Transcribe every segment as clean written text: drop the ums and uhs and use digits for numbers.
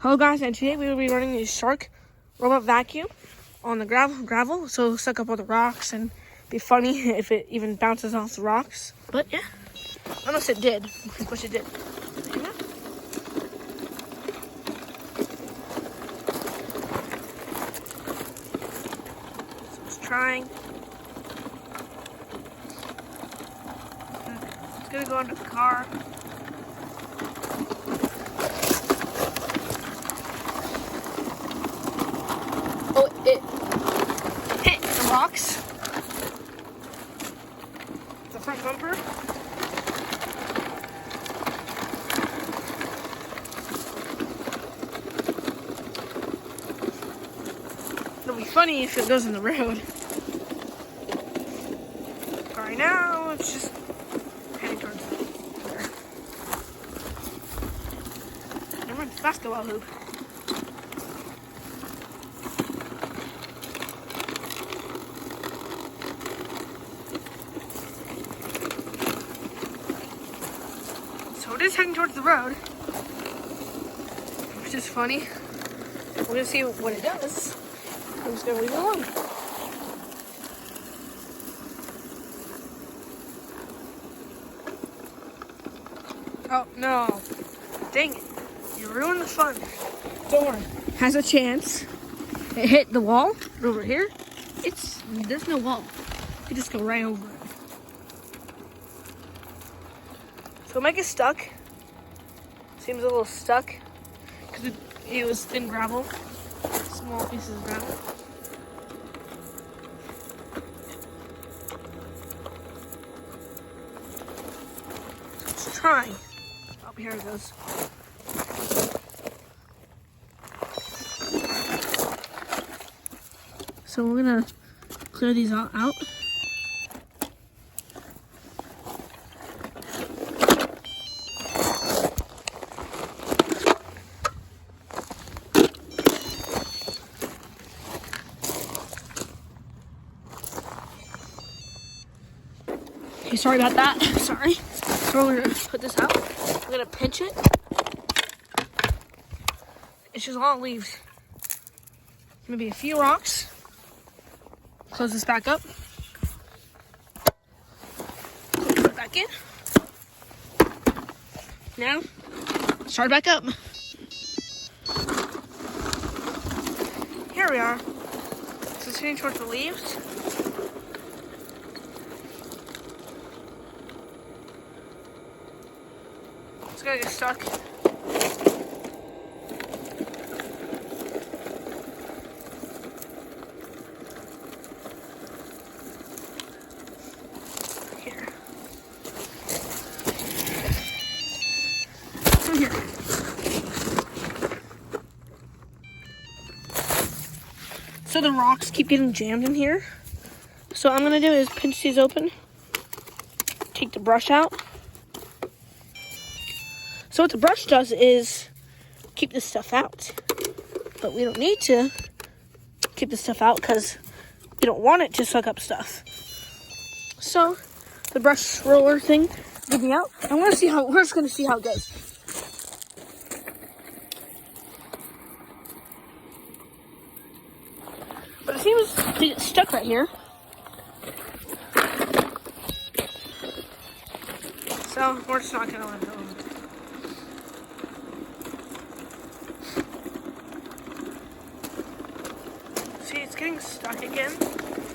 Hello guys, and today we will be running the shark robot vacuum on the gravel, so it'll suck up all the rocks and be funny if it even bounces off the rocks. But yeah, unless it did, which it did. Yeah. So it's trying. It's gonna go under the car. Oh, it hit the rocks. The front bumper. It'll be funny if it goes in the road. But right now, it's just heading towards there. Never mind, basketball hoop. So it is heading towards the road, which is funny. We're gonna see what it does. I'm just gonna leave it alone. Oh no! Dang it! You ruined the fun. Don't worry. Has a chance. It hit the wall over here. There's no wall. You just go right over it. So make it stuck. Seems a little stuck because it was thin gravel, small pieces of gravel. So it's trying. Oh, here it goes. So we're gonna clear these all out. Okay, sorry about that. Sorry. So we're gonna put this out. We're gonna pinch it. It's just all leaves. Maybe a few rocks. Close this back up. Put it back in. Now, start back up. Here we are. So it's heading towards the leaves. It's gonna get stuck. Here. From here. So the rocks keep getting jammed in here. So what I'm gonna do is pinch these open, take the brush out. So what the brush does is keep this stuff out. But we don't need to keep this stuff out because we don't want it to suck up stuff. So the brush roller thing will be out. I want to see how, we're just going to see how it goes. But it seems to get stuck right here. So we're just not going to let it go. See, it's getting stuck again.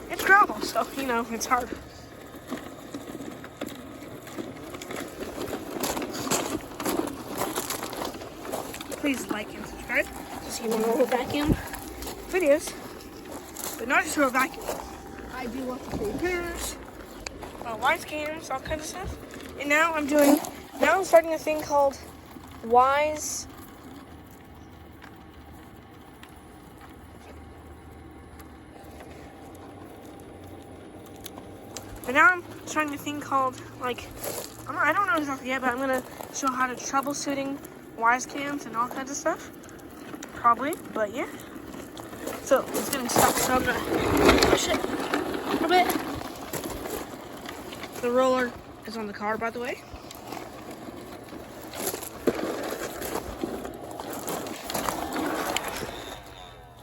It's gravel, so, you know, it's hard. Please like and subscribe to see more roll vacuum videos. But not just roll vacuum. I do lots of repairs, wise cams, all kinds of stuff. And now I'm starting a thing called Wise. But now I'm trying a thing called, like, I don't know exactly yet, but I'm going to show how to troubleshooting wise cams and all kinds of stuff. Probably, but yeah. So it's getting stuck, so I'm going to push it a little bit. The roller is on the car, by the way.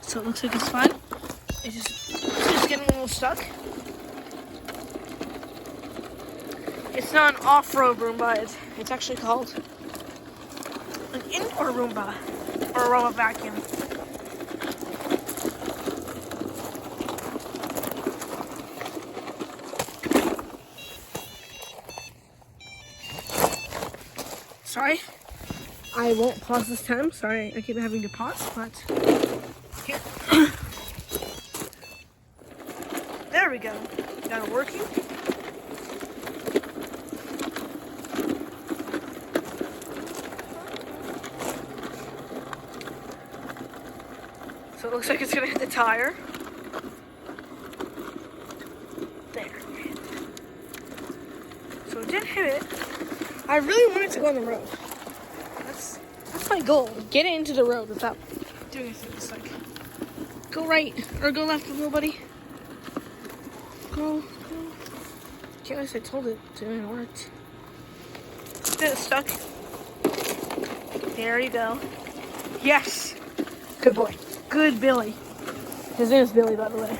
So it looks like it's fine. It's just getting a little stuck. It's not an off-road Roomba. It's actually called an indoor Roomba or a robot vacuum. Sorry, I won't pause this time. Sorry, I keep having to pause, but here. There we go. Got it working. So it looks like it's gonna hit the tire. There. So it did hit it. I really want it to go on the road. That's my goal. Get it into the road without doing anything. It's like go right or go left with nobody. Go. Can't believe I told it to and it worked. Did it stuck? There you go. Yes. Good boy. Good Billy. His name is Billy, by the way.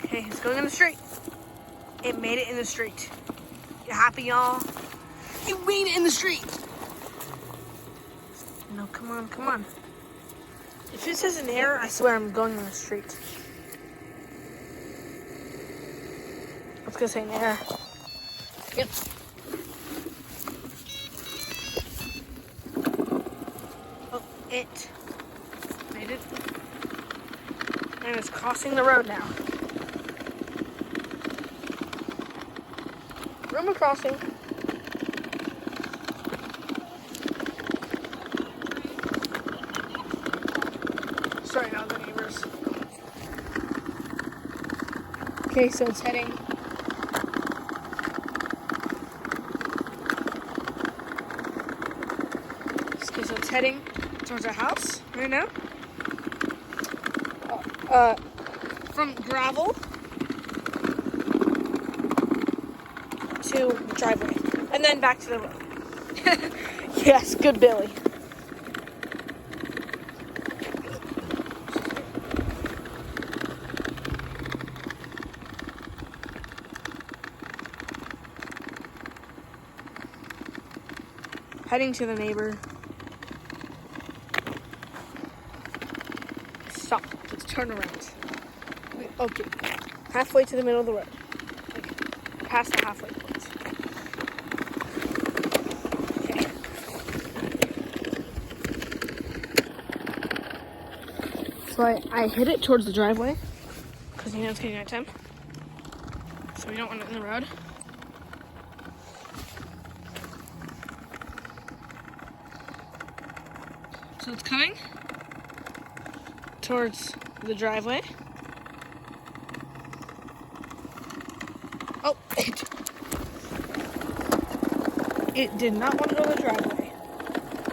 Okay, it's going in the street. It made it in the street. You happy, y'all? You made it in the street. No, come on, come on. If it says an error, I swear I'm going in the street. I was gonna say an error. Yep. Oh, it made it. And it's crossing the road now. Roomba crossing. Sorry, not the neighbors. Okay, so it's heading. Okay, so it's heading towards our house right now. From gravel to the driveway, and then back to the road. Yes, good Billy. Heading to the neighbor. Stop. Let's turn around. Okay. Halfway to the middle of the road. Okay. Past the halfway point. Okay. So I hit it towards the driveway because you know it's getting nighttime. So we don't want it in the road. So it's coming towards the driveway. Oh, it did not want to go to the driveway.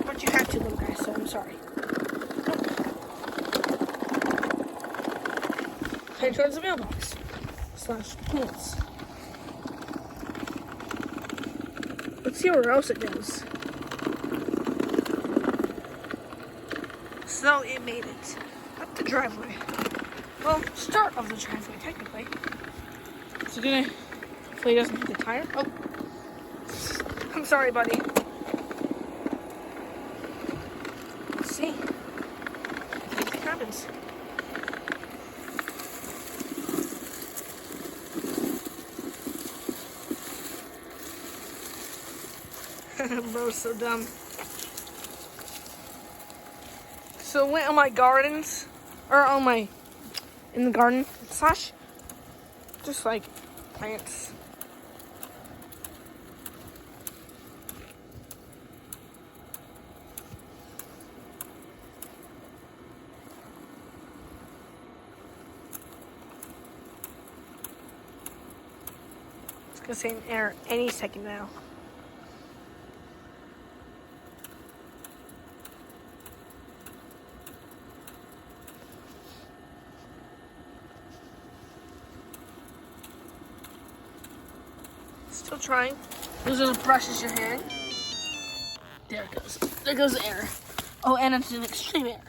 But you have to, little guy, so I'm sorry. Head towards the mailbox. / plants. Let's see where else it goes. So it made it up the driveway. Well, start of the driveway, technically. So hopefully he doesn't hit the tire. Oh, I'm sorry, buddy. Let's see if anything happens. Bro's so dumb. So it went on my gardens, or in the garden, / just like plants. It's gonna say an error any second now. Still trying. Those are the brushes you're hearing. There it goes. There goes the error. Oh, and it's an extreme error.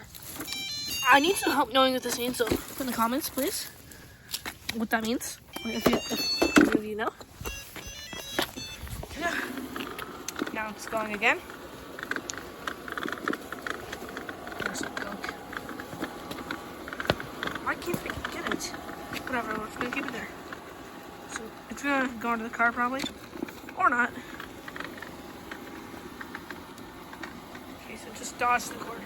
I need some help knowing what this means, so put in the comments, please, what that means. If any of you know. Yeah. Now it's going again. There's some gunk. Why can't I get it? Whatever, we're just gonna keep it there. So it's gonna go into the car probably, or not. Okay, so just dodge the cord.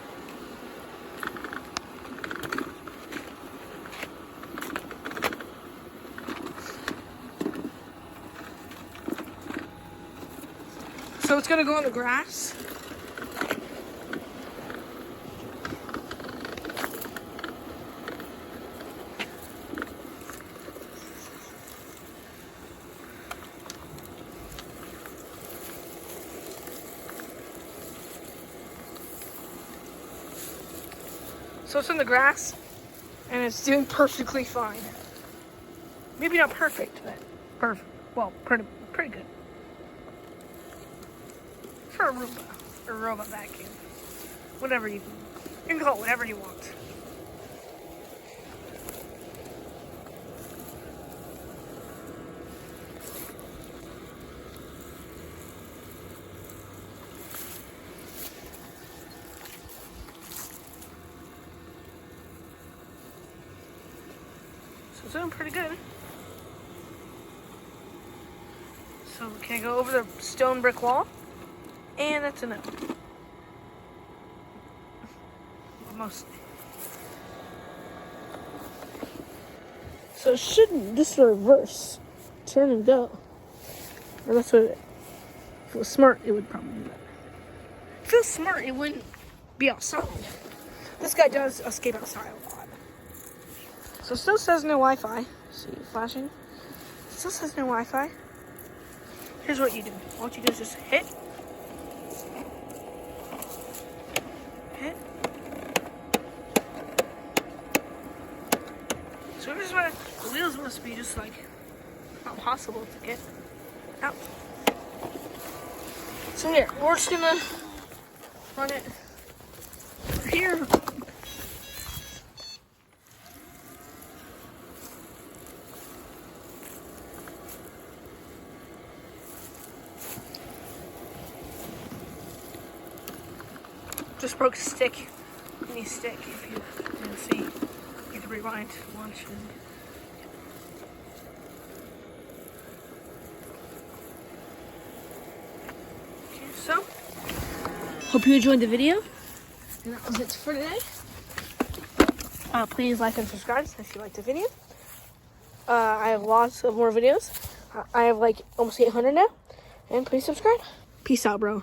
So it's gonna go on the grass. So it's in the grass, and it's doing perfectly fine. Maybe not perfect, but perfect. Well, pretty good. For a roomba, or robot vacuum. Whatever you can call it whatever you want. So it's doing pretty good. So can I go over the stone brick wall? And that's enough. Mostly. So shouldn't this reverse? Turn and go. Or that's what if it was smart, it would probably do that. If it was smart, it wouldn't be outside. This guy does escape outside a lot. So it still says no Wi-Fi. See it flashing? It still says no Wi-Fi. Here's what you do. All you do is just hit. So this is why the wheels must be just like not possible to get out. So here, we're just gonna run it here. Just broke a stick. Any stick, if you didn't see. You can rewind once. Okay, so hope you enjoyed the video. And that was it for today. Please like and subscribe if you liked the video. I have lots of more videos. I have like almost 800 now. And please subscribe. Peace out, bro.